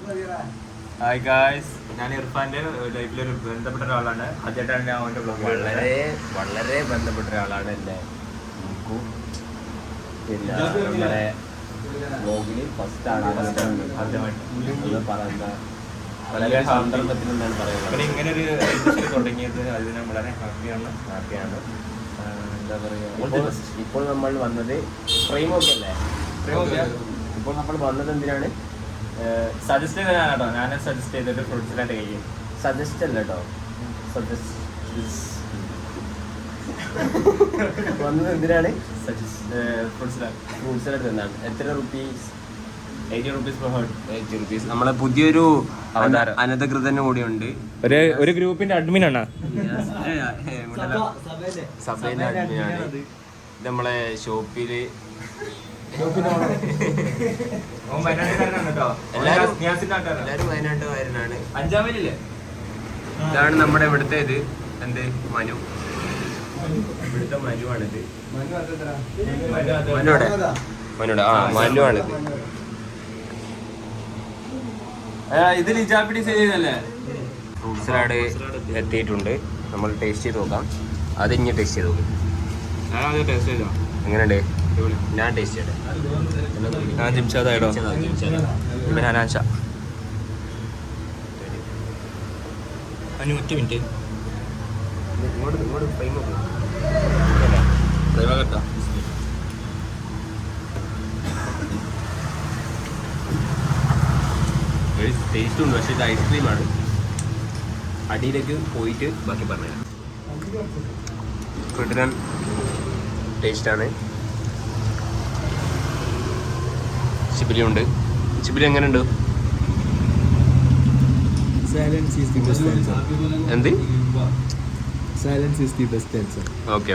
Hi guys, ഞാൻ ഇർഫാന്റെ ലൈഫിലൊരു ബന്ധപ്പെട്ട ഒരാളാണ്. ആദ്യമായിട്ടാണ് ഞാൻ അവൻ്റെ ബ്ലോഗ്. വളരെ ബന്ധപ്പെട്ട ഒരാളാണ് എൻ്റെ പിന്നെ നമ്മുടെ ബ്ലോഗിൽ ഫസ്റ്റാണ് ആദ്യമായിട്ട് പറയുന്ന വളരെ സന്ദർഭത്തിൽ നിന്നാണ് പറയുന്നത്. ഇങ്ങനെ ഒരു തുടങ്ങിയത് അതിന് വളരെ ഹാപ്പിയാണ്. എന്താ പറയുക, ഇപ്പോൾ നമ്മൾ വന്നത് ഫ്രെയിമൊക്കെ അല്ലേ? ഇപ്പോൾ നമ്മൾ വന്നത് എന്തിനാണ്? സജസ്റ്റ് ചെയ്താട്ടോ, ഞാൻ സജസ്റ്റ് ചെയ്തിട്ട് ഫ്രൂട്ട്സിലായിട്ട് കഴിയും. സജസ്റ്റ് അല്ല കേട്ടോ, വന്നത് എന്തിനാണ്? ഫ്രൂട്ട്സിലായിട്ട് എന്താണ്? എത്ര rupees? 80 rupees per head. 80 rupees. നമ്മളെ പുതിയൊരു അനധികൃതനും കൂടി ഉണ്ട്. ഒരു ഗ്രൂപ്പിന്റെ അഡ്മിൻ ആണ്. സഭയിലെ അഡ്മിനാണ്. ഇത് നമ്മളെ ഷോപ്പില് എല്ലാരും വയനാട്ടുകാരനാണ്. 5-ാം മൈലില്ലേ? ഇതാണ് നമ്മുടെ ഇവിടുത്തെ ഇത് എന്ത് മനു, ഇവിടുത്തെ മനുവാണിത്. മനുടെ മനുവാണിത്. ഇത് ലിജാപ്പിടി ചെയ്തല്ലേ? ഫ്രൂട്ട് സലാഡ് എത്തിയിട്ടുണ്ട്. നമ്മൾ ടേസ്റ്റ് ചെയ്ത് നോക്കാം. അത് ഇനി ടേസ്റ്റ് ചെയ്ത് നോക്കും. ഞാനത് ടേസ്റ്റ് ചെയ്തോ? എങ്ങനെയുണ്ട്? ഞാൻ ടേസ്റ്റ് ചെയ്യട്ടെ. ഞാൻ ജിംഷാദായിടോ ഹനാൻഷ. ഒറ്റ മിനിറ്റ് ഇങ്ങോട്ട് ഫ്രെയിം നോക്കും. ഫ്രൈവാകട്ടോ. ടേസ്റ്റ് ഉണ്ട്, പക്ഷേ ഇത് ഐസ്ക്രീമാണ്. അടിയിലേക്ക് പോയിട്ട് ബാക്കി പറഞ്ഞുതരാം. കിട്ടുന്ന ടേസ്റ്റാണ്. ചിബിലി ഉണ്ട്. ചിബിലി എങ്ങനെയുണ്ട്? എന്ത്? Okay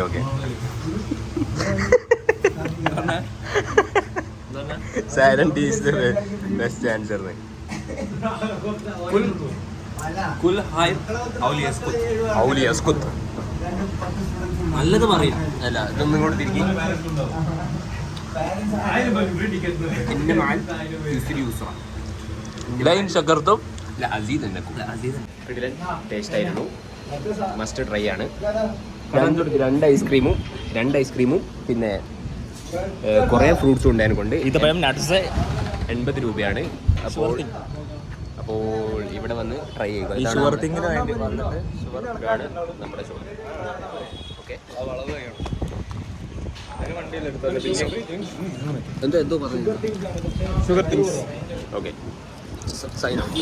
silent is the best answer. നല്ലത് പറയും. അല്ല, ഇതൊന്നും കൂടെ തിരിക്കും. ടേസ്റ്റ് ആയിരുന്നു. മസ്റ്റ് ട്രൈ ആണ്. രണ്ട് ഐസ്ക്രീമും പിന്നെ കുറേ ഫ്രൂട്ട്സും ഉണ്ടായതിനെ കൊണ്ട് നട്ട്സ് 80 രൂപയാണ്. അപ്പോൾ ഇവിടെ വന്ന് ട്രൈ ചെയ്യുക. ഇതാണ് നമ്മുടെ ഷോ. ഓക്കെ, എന്തോ പറഞ്ഞു. Sugar things. Okay, sign out.